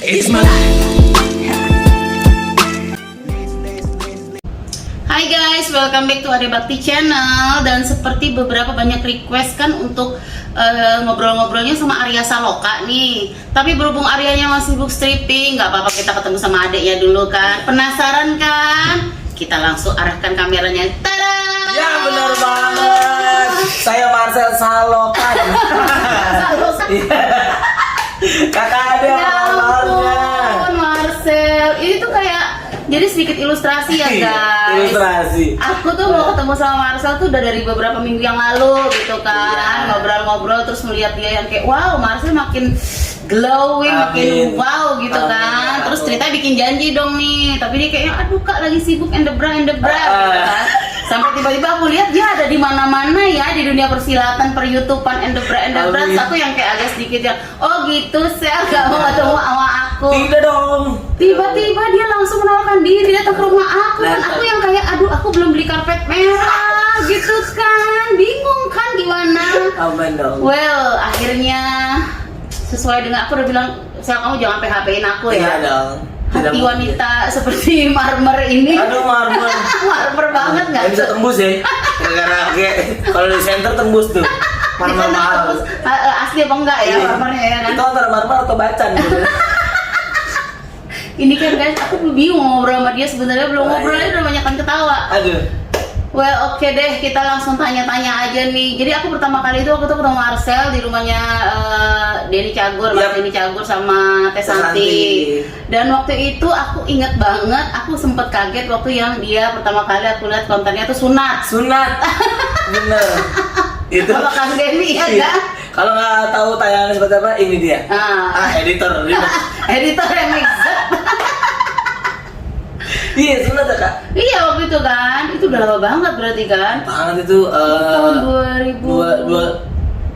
It's my life. Hai guys, welcome back to Ade Bakti Channel. Dan seperti beberapa banyak request kan untuk ngobrol-ngobrolnya sama Arya Saloka nih. Tapi berhubung Aryanya masih sibuk stripping, nggak apa-apa kita ketemu sama adeknya dulu kan. Penasaran kan? Kita langsung arahkan kameranya. Tada! Ya benar banget. Saya Marcel Saloka. Kakak Ade Ya awalnya. ampun, Marcel. Ini tuh kayak jadi sedikit ilustrasi ya guys. Ilustrasi. Aku tuh mau ketemu sama Marcel tuh udah dari beberapa minggu yang lalu gitu kan. Ngobrol-ngobrol terus melihat dia yang kayak wow, Marcel makin glowing, makin wow gitu kan. Terus ceritanya bikin janji dong nih. Tapi dia kayaknya aduh kak lagi sibuk and the bra gitu kan. Sampai tiba-tiba aku lihat dia ada di mana-mana ya di dunia persilatan, per-YouTubean and the bra. Terus aku yang kayak agak sedikit yang oh gitu, saya gak mau ketemu sama aku. Tidak dong. Tiba-tiba dia langsung menawarkan diri datang ke rumah aku dan aku yang kayak aduh aku belum beli karpet merah gitu kan, bingung kan gimana. Aman dong. Well akhirnya sesuai dengan aku udah bilang sel kamu jangan PHP-in aku Iya ya. dong. Tidak Hati mungkin. wanita seperti marmer ini. Aduh marmer. Marmer banget nggak? Nggak bisa tembus ya. Gara-gara kayak kalau di center tembus tuh. Marmer mahal. Asli apa enggak ya Iya. marmernya ya kan? Itu antara marmer atau bacan gitu. Ini kan guys aku bingung ngobrol sama dia sebenarnya belum ngobrol aja udah banyak kan ketawa. Aduh. Well, oke deh, kita langsung tanya-tanya aja nih. Jadi aku pertama kali itu aku tuh ketemu Marcel di rumahnya Denny Cagur, Mas Yap. Denny Cagur sama Teh Santi. Dan waktu itu aku inget banget, aku sempet kaget waktu yang dia pertama kali aku lihat kontennya tuh sunat. Sunat. Bener. Itu. Sama Kang Denny ya Iya. kan? Kalau nggak tahu tayangan seperti apa, ini dia. Editor. Editor yang exact. Iya, sunat ya kak. Iya waktu itu kan, itu udah lama banget berarti kan? Banget itu. Tahun 2000.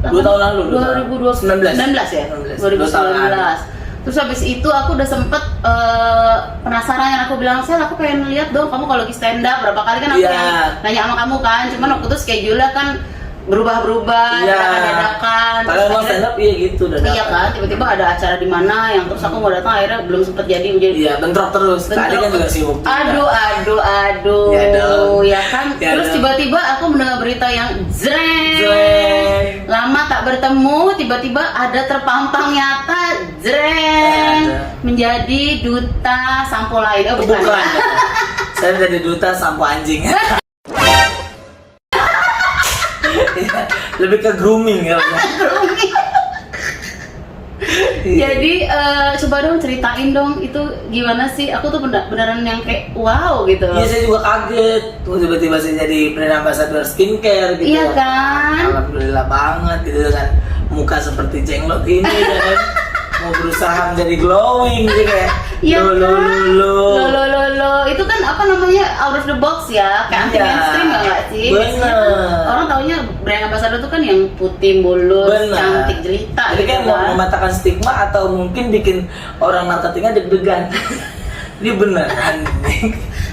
Dua tahun lalu. 2019 ya? 2019. Terus habis itu aku udah sempet penasaran yang aku bilang, Sel aku pengen lihat dong kamu kalau lagi stand up. Berapa kali kan aku Iya. yang nanya sama kamu kan, cuman waktu itu schedule-nya kan berubah-berubah, Iya. dadakan. Kalau mau stand up iya gitu dadakan. Iya kan, tiba-tiba ada acara di mana yang terus aku mau datang akhirnya belum sempet jadi. Iya, bentrok terus. Tadi kan juga sibuk. Aduh. Ya dong. Ya kan. Ya Terus dong. tiba-tiba aku mendengar berita yang Zreng. lama tak bertemu, tiba-tiba ada terpampang nyata, Ada. menjadi duta sampo lain. Oh, bukan. Bukan. Saya menjadi duta sampo anjing. Lebih ke grooming ya. Jadi coba dong ceritain dong itu gimana sih? Aku tuh beneran yang kayak wow gitu. Iya, saya juga kaget. Tuh tiba-tiba saya jadi brand ambassador skincare gitu. Iya kan? Alhamdulillah banget gitu kan. Muka seperti jenglot ini kan. Mau berusaha menjadi glowing gitu kayak. Iya kan? Lo. Itu kan apa namanya out of the box ya, kayak anti Iya. mainstream ya nggak sih? Bener. Biasanya kan orang taunya brand ambassador tuh kan yang putih mulus, Bener. cantik jelita Jadi kan gitu mau kan. mematahkan stigma atau mungkin bikin orang marketingnya deg-degan. Ini beneran.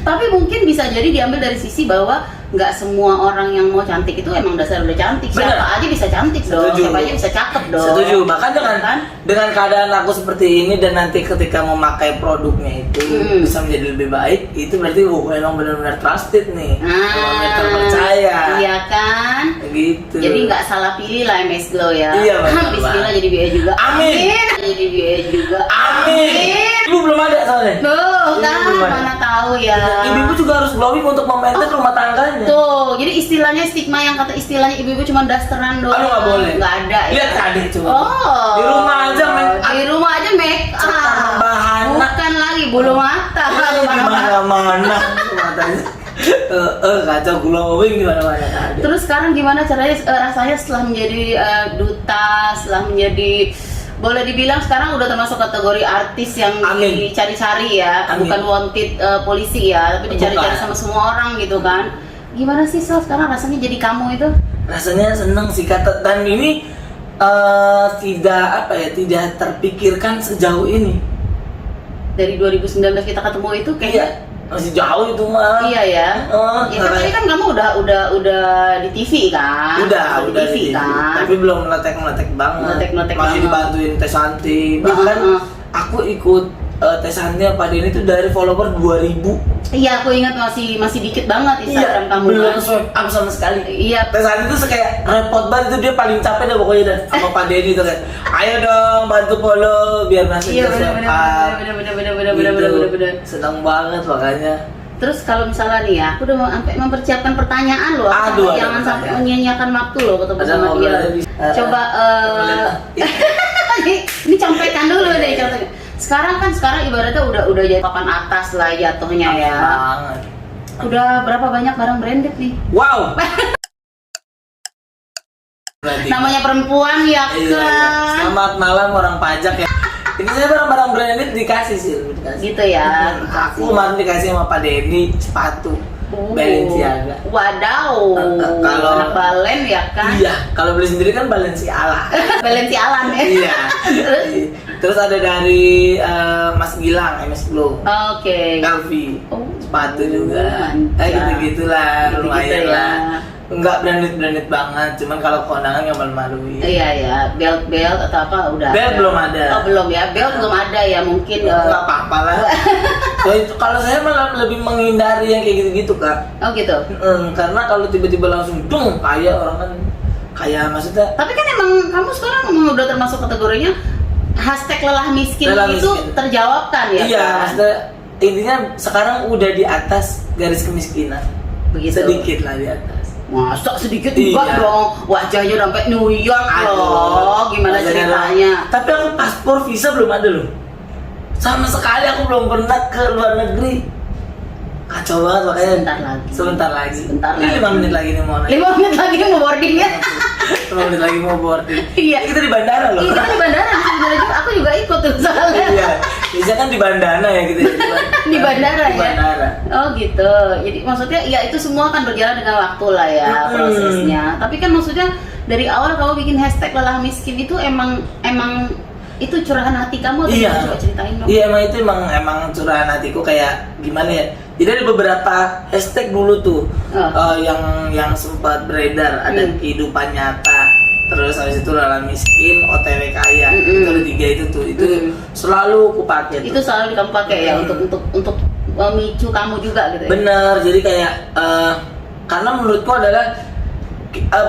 Tapi mungkin bisa jadi diambil dari sisi bahwa nggak semua orang yang mau cantik itu emang dasar udah cantik. Bener. Siapa aja bisa cantik dong, Setuju. siapa aja bisa cakep dong. Setuju. Bahkan dengan Kan? dengan keadaan aku seperti ini dan nanti ketika memakai produknya itu bisa menjadi lebih baik, itu berarti emang benar-benar trusted nih. Benar-benar terpercaya. Iya kan? Gitu. Jadi nggak salah pilih lah MS Glow ya. Iya, benar Bismillah banget. jadi BA juga. Amin. Jadi BA juga. Amin. Lu belum ada soalnya. Tuh kan Iya, mana tahu ya. Ibu-ibu juga harus glowing untuk memaintain rumah tangganya. Tuh, jadi istilahnya stigma yang kata istilahnya ibu-ibu cuma dasteran doang. Aduh, nggak boleh. Nggak ada. Ya? Lihat tadi coba. Oh. Di rumah aja make up. Di rumah aja make up. Cetar bahana. Bukan lagi bulu mata. Di mana-mana matanya. Kacau glowing di mana-mana ada. Terus sekarang gimana caranya rasanya setelah menjadi duta, setelah menjadi boleh dibilang sekarang udah termasuk kategori artis yang Amin. dicari-cari ya, Amin. bukan wanted polisi ya, tapi dicari-cari Bukan. sama semua orang gitu kan. Gimana sih Sel sekarang rasanya jadi kamu itu? Rasanya seneng sih kata, dan ini tidak terpikirkan sejauh ini. Dari 2019 kita ketemu itu Iya, kayaknya masih jauh itu mah. iya ya. Ya kan karena- tadi kan kamu udah di TV kan? udah di di TV TV. kan. Tapi belum meletek banget. Meletek masih banget. dibantuin Teh Santi, bahkan aku ikut tesannya Pak Denny itu dari follower 2000. Iya, aku ingat masih dikit banget Instagram kamu. Belum kan? swipe up sama sekali. Iya. Tesan itu kayak repot banget, itu dia paling capek dah pokoknya dah sama Pak Denny itu kayak, ayo dong bantu follow biar nanti Iya, kita swipe up. bener. Senang banget makanya. Terus kalau misalnya nih ya, aku udah mau sampai mempersiapkan pertanyaan loh. Aduh, ada jangan sampai pertanyaan. menyia-nyiakan waktu loh ketemu Ada sama dia. ngobrolnya bisa. Coba ini contekan dulu deh contekan. Sekarang ibaratnya udah jadi papan atas lah jatuhnya ya. Banget. Udah berapa banyak barang branded nih? Wow. Berarti. Namanya perempuan ya Iya. kan. Selamat malam orang pajak ya. Ini saya barang-barang branded dikasih sih, dikasih. Gitu ya. Aku kemarin dikasih sama Pak Denny sepatu Balenciaga. Wadaw. Kalau- anak Balen ya kan. Iya, kalau beli sendiri kan Balenciaga. Balenciaga ya. Iya. Terus ada dari Mas Gilang, MS Glow. Oke. Calvi. Oh. Sepatu juga. Mantap. Gitu-gitulah, Gitu-gitu lumayan ya. lah. Enggak branded banget, cuman kalau kondangan nggak malu-maluin. Iya ya, belt atau apa udah. Belt belum ada. Oh belum ya, belt belum ada ya mungkin. Nggak apa-apa lah. So, itu, kalau saya malah lebih menghindari yang kayak gitu-gitu kak. Oh gitu. Karena kalau tiba-tiba langsung dong kaya orang kan kaya maksudnya. Tapi kan emang kamu sekarang memang udah termasuk kategorinya hashtag lelah miskin Lelah itu miskin. terjawabkan ya. Iya, kan? maksudnya intinya sekarang udah di atas garis kemiskinan. Begitu. Sedikit lah di atas. Masa sedikit Iya. enggak dong, wajahnya udah sampai New York Aduh, loh, gimana makanya ceritanya? Tapi aku paspor visa belum ada loh. Sama sekali aku belum pernah ke luar negeri. Kacau banget makanya. Sebentar lagi. Ini 5 menit lagi nih mau naik. 5 menit lagi mau boarding ya? 5 menit lagi mau boarding. Iya. Kita di bandara loh. Iya, kita di bandara, aku juga ikut tuh soalnya. Iya. Biasanya kan di bandana ya gitu. Di bandara Di ya? bandara. Oh gitu. Jadi maksudnya ya itu semua kan berjalan dengan waktu lah ya prosesnya. Tapi kan maksudnya dari awal kamu bikin hashtag lelah miskin itu emang itu curahan hati kamu atau Iya. gimana? Coba ceritain dong. Iya emang itu emang curahan hatiku kayak gimana ya. Jadi ada beberapa hashtag dulu tuh yang sempat beredar, ada kehidupan nyata, terus habis itu lelah miskin, OTW kaya. Itu ada 3 itu tuh. Itu selalu aku pakai tuh. Itu selalu kamu pakai ya untuk memicu kamu juga gitu ya. Bener, jadi kayak karena menurutku adalah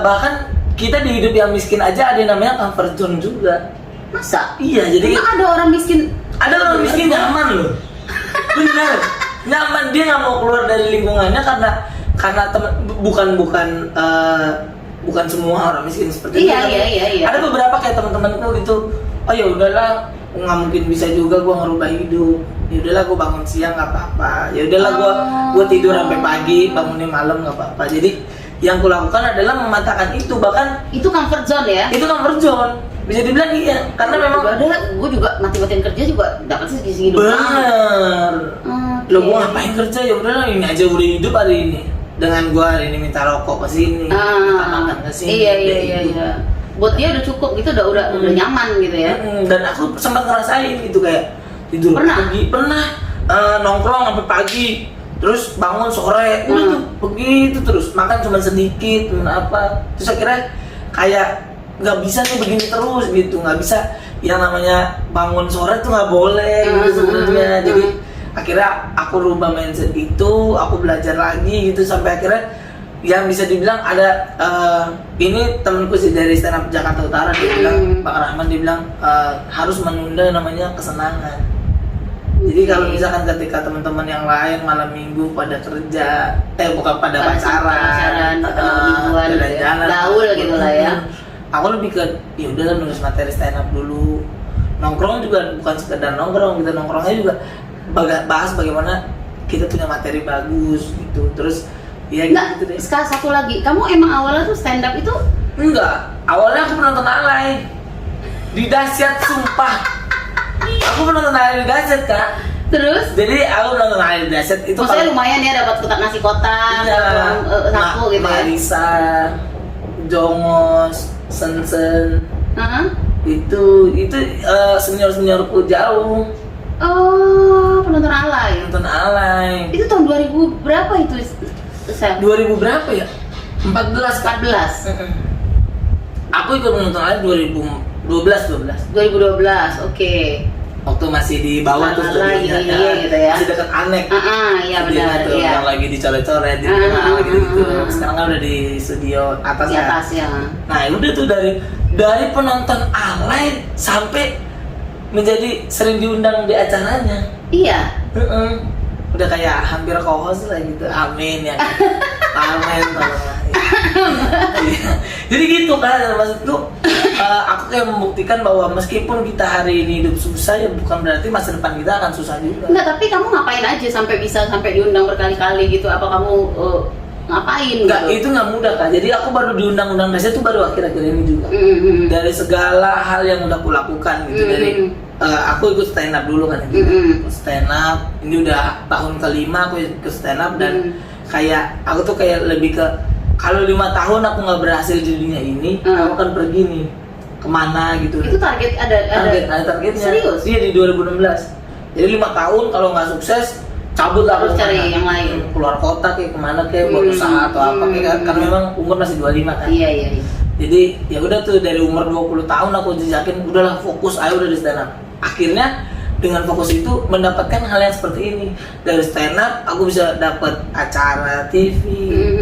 bahkan kita di hidup yang miskin aja ada yang namanya comfort zone juga. Masa? Iya, jadi Emang ada orang miskin? ada orang miskin nyaman loh. Bener, nyaman, dia nggak mau keluar dari lingkungannya karena bukan semua orang miskin seperti itu. Iya. Ada beberapa kayak teman-temanku gitu. Oh ya udahlah, nggak mungkin bisa juga gua ngerubah hidup. Ya udahlah gua bangun siang nggak apa-apa. Ya udahlah gua tidur sampai pagi, bangunin malam nggak apa-apa. Jadi yang kulakukan adalah mematahkan itu, bahkan Itu comfort zone ya? itu comfort zone. Bisa dibilang iya, karena memang gue juga mati-matian kerja juga dapat segi hidup. bener. Lo gua ngapain kerja, ya udahlah ini aja udah hidup hari ini. Dengan gua hari ini minta rokok ke sini, minta makan ke sini. Iya. Buat dia udah cukup gitu, udah nyaman gitu ya. Dan aku sempat ngerasain gitu kayak tidur Pernah? pernah nongkrong sampai pagi, terus bangun sore, udah tuh begitu terus, makan cuma sedikit, apa, terus akhirnya kayak nggak bisa nih begini terus gitu, nggak bisa, yang namanya bangun sore tuh nggak boleh gitu sebenarnya. Jadi akhirnya aku rubah mindset itu, aku belajar lagi gitu sampai akhirnya yang bisa dibilang ada ini temanku sih dari stand up Jakarta Utara, dia bilang, Bang Rahman, dia bilang harus menunda namanya kesenangan. Jadi kalau misalkan ketika teman-teman yang lain malam minggu pada kerja, bukan pada pacaran, jalan-jalan, gaul gitu lah ya. Aku lebih ke ya udah nulis materi stand up dulu. Nongkrong juga bukan sekedar nongkrong, kita nongkrongnya juga bahas bagaimana kita punya materi bagus gitu. Terus ya gitu deh. Sekarang satu lagi, kamu emang awalnya tuh stand up itu? Enggak, awalnya aku penonton alay di Dahsyat, sumpah. Aku penonton alay di Dahsyat, Kak. Terus? Jadi aku penonton alay di Dahsyat itu maksudnya lumayan ya, dapat kotak nasi kotak, saku gitu ya? Marisa, Jongos, Sensen, Hah? itu seniorku jauh. Oh, penonton alay. Penonton alay. Itu tahun 2000 berapa itu? Saya 2000 berapa ya? 14 Kak. 14. Aku ikut menonton alay 2012. 2012, oke. waktu masih di bawah tuh studionya, gitu ya. masih dekat Anek. Iya Studionya benar, tuh, iya. yang lagi dicoret-coret di tengah gitu. Sekarang kan udah di studio atas Di kan. atas ya. Nah, udah tuh dari penonton alay sampai menjadi sering diundang di acaranya. Iya. Udah kayak hampir co-host lah gitu. Amin ya. Amin tolonglah. Iya. Jadi gitu kan, maksudku aku kayak membuktikan bahwa meskipun kita hari ini hidup susah ya bukan berarti masa depan kita akan susah juga. Enggak, tapi kamu ngapain aja sampai diundang berkali-kali gitu? Apa kamu ngapain? Enggak, gitu? itu nggak mudah kan. Jadi aku baru diundang-undang Indonesia tuh baru akhir-akhir ini juga. Dari segala hal yang udah aku lakukan gitu. Dari aku ikut stand up dulu kan. Stand up, ini udah tahun kelima aku ikut stand up dan kayak aku tuh kayak lebih ke kalau 5 tahun aku nggak berhasil di dunia ini, aku akan pergi nih kemana gitu. Itu target ada targetnya. Serius? Iya di 2016. Jadi 5 tahun kalau nggak sukses cabut lah Harus aku cari kemana. yang lain. Keluar kota kayak kemana kayak buat usaha atau apa kayak karena memang umur masih 25 kan. Iya. Jadi ya udah tuh dari umur 20 tahun aku yakin udahlah fokus ayo udah di stand up. Akhirnya dengan fokus itu mendapatkan hal yang seperti ini. Dari stand up aku bisa dapat acara TV,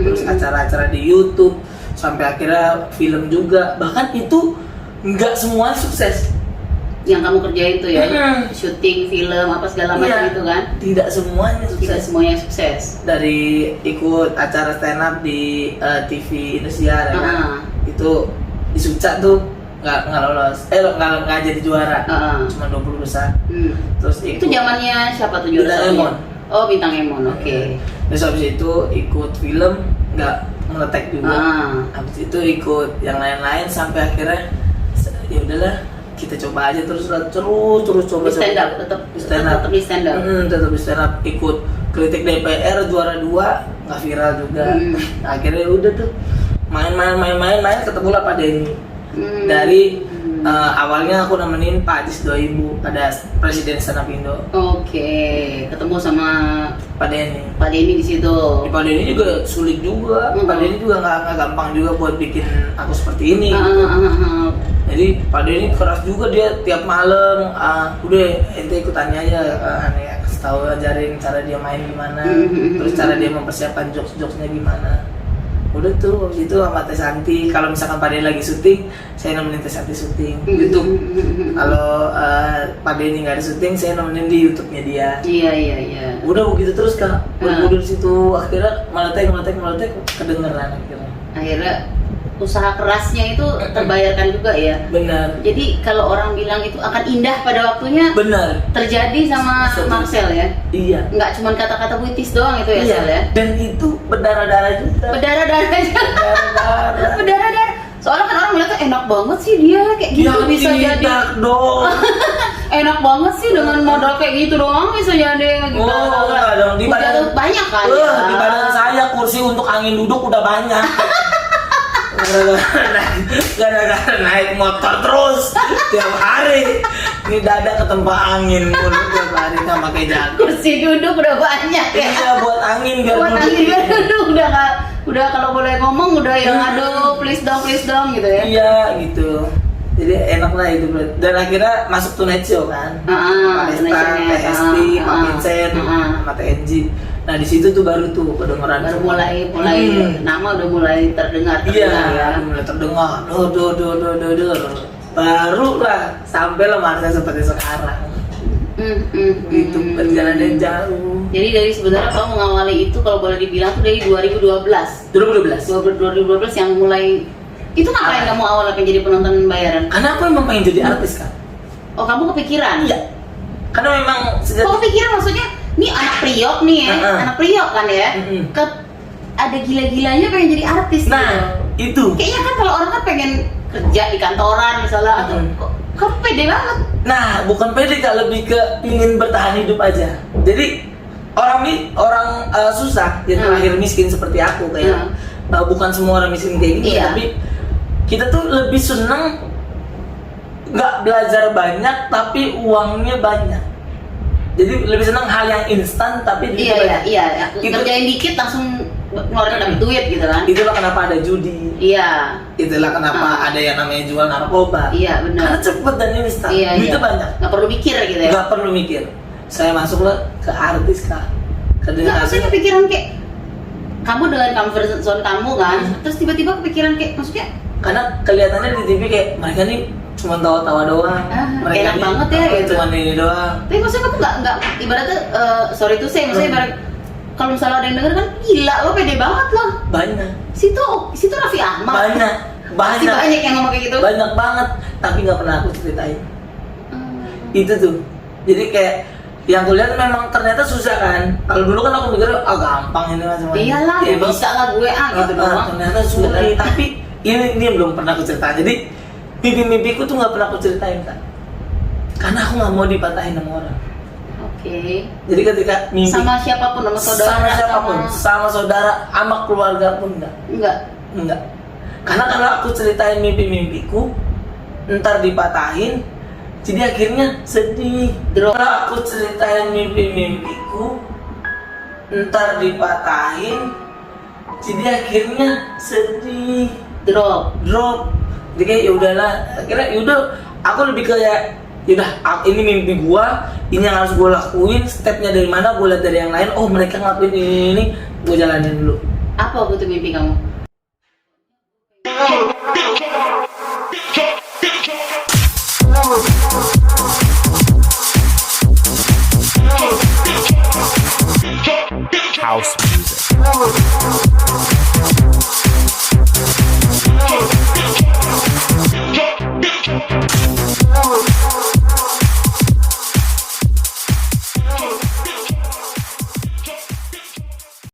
terus acara-acara di YouTube sampai akhirnya film juga. Bahkan itu nggak semua sukses. Yang kamu kerjain tuh ya, syuting film apa segala macam itu kan? Tidak semuanya Tidak sukses. semuanya sukses. Dari ikut acara stand up di TV Indosiar ya kan? Itu di Suca tuh nggak lolos, nggak jadi juara, cuma 20 besar. Terus Itu zamannya siapa tuh juara? Bintang Emon. Oh, Bintang Emon, oke. Terus habis itu ikut film nggak meletek juga. Habis itu ikut yang lain-lain sampai akhirnya ya udahlah kita coba aja terus coba Di stand up tetap di stand up. tetap di stand up. Tetap di stand up, ikut kritik DPR juara 2 nggak viral juga. Akhirnya udah tuh main ketemulah Pak Denny. Dari awalnya aku nemenin Pak Ajis 2000 pada Presiden Stand Up Indo. Oke, ketemu sama Pak Denny. Pak Denny di situ. Pak Denny juga sulit juga. Pak Denny juga nggak gampang juga buat bikin aku seperti ini. Jadi Pak Denny keras juga, dia tiap malam udah ente ikutannya aja, kasih tahu ajarin cara dia main gimana, terus cara dia mempersiapkan jokes-jokesnya gimana. Udah tuh waktu itu sama Teh Santi, kalau misalkan Pak Denny lagi syuting, saya nemenin Teh Santi syuting YouTube. Kalau Pak Denny nggak ada syuting, saya nemenin di YouTube-nya dia. Iya. Udah begitu terus Kak, udah di situ akhirnya meletek kedengeran Akhirnya usaha kerasnya itu terbayarkan juga ya. Benar. Jadi kalau orang bilang itu akan indah pada waktunya, Benar. terjadi sama Marcel ya. Iya. Nggak cuma kata-kata puitis doang itu ya, Iya. Sel ya. Dan itu berdarah-darah juga. Berdarah-darah aja. Berdarah-darah. Berdarah-darah. Soalnya kan orang melihatnya enak banget sih dia kayak gitu Ya, bisa jadi. tidak dong. Enak banget sih dengan modal kayak gitu doang bisa jadi gitu. Oh, enggak dong. Di badan banyak kan. Di badan saya kursi untuk angin duduk udah banyak. Gara-gara naik motor terus tiap hari. Ini dada ketempa angin mulu tiap hari nggak pakai jaket. Kursi duduk udah banyak ya. Iya buat angin biar Buat duduk. angin biar duduk udah kalau boleh ngomong udah yang aduh please dong gitu ya. Iya gitu. Jadi enak lah itu dan akhirnya masuk Tonight Show kan. Palesta, TST, Pak Vincent, sama TNG. Nah di situ tuh baru tuh kedengeran. Baru mulai nama udah mulai terdengar Iya, ya. mulai terdengar. Baru lah sampai lah Marcel seperti sekarang. Itu perjalanannya jauh. Jadi dari sebenarnya kamu mengawali itu kalau boleh dibilang tuh dari 2012 yang mulai itu ngapain kamu awalnya pengen jadi penonton bayaran? Karena aku emang pengen jadi artis kan. Oh kamu kepikiran? Iya. Karena memang Kok kepikiran maksudnya? Nih anak priok nih ya, anak priok kan ya. Ada gila-gilanya pengen jadi artis. Nah gitu. itu. Kayaknya kan kalau orang kan pengen kerja di kantoran misalnya atau kok pede banget. Nah bukan pede Kak, lebih ke ingin bertahan hidup aja. Jadi orang susah yang terakhir miskin seperti aku kayak bukan semua orang miskin kayak gini, tapi kita tuh lebih seneng nggak belajar banyak tapi uangnya banyak. Jadi lebih senang hal yang instan tapi Iya, banyak. iya. Itu- Kerjain dikit langsung ngeluarin dapet duit gitu kan. Itulah kenapa ada judi. Iya. Itulah kenapa ada yang namanya jual narkoba. Iya, benar. Karena cepet dan instan. Iya, Duitnya iya. banyak. Nggak perlu mikir gitu ya. Nggak perlu mikir. Saya masuklah ke artis kak. Ke Nggak, dunia maksudnya kepikiran kayak kamu dengan comfort zone kamu kan, terus tiba-tiba kepikiran kayak maksudnya Karena kelihatannya di TV kayak mereka nih cuma tawa-tawa doang. enak nih banget ya, gitu. Cuma ini doang. tapi maksudnya kamu nggak ibaratnya sorry tuh saya maksudnya ibarat kalau misalnya ada yang denger kan gila lo pede banget loh. Banyak. Situ Raffi Ahmad. Banyak. Pasti banyak yang ngomong kayak gitu. Banyak banget. Tapi nggak pernah aku ceritain. Itu tuh. Jadi kayak yang kulihat memang ternyata susah kan. Kalau dulu kan aku mikir gampang ini macam Iyalah, bisa lah gue gitu doang. Ternyata sulit. Tapi ini yang belum pernah aku ceritain. Jadi mimpi-mimpiku tuh nggak pernah aku ceritain kak. Karena aku nggak mau dipatahin sama orang. Oke. Jadi ketika mimpi Sama siapapun, sama saudara, sama siapapun, sama saudara, sama keluarga pun enggak. enggak. Karena kalau aku ceritain mimpi-mimpiku, ntar dipatahin, jadi akhirnya sedih. Drop. Kalau aku ceritain mimpi-mimpiku, ntar dipatahin, jadi akhirnya sedih. Drop. Jadi kayak ya udahlah, akhirnya yaudah, aku lebih kayak yaudah, ini mimpi gua, ini yang harus gua lakuin, stepnya dari mana, gua lihat dari yang lain, oh mereka ngelakuin ini, gua jalanin dulu. Apa tuh mimpi kamu?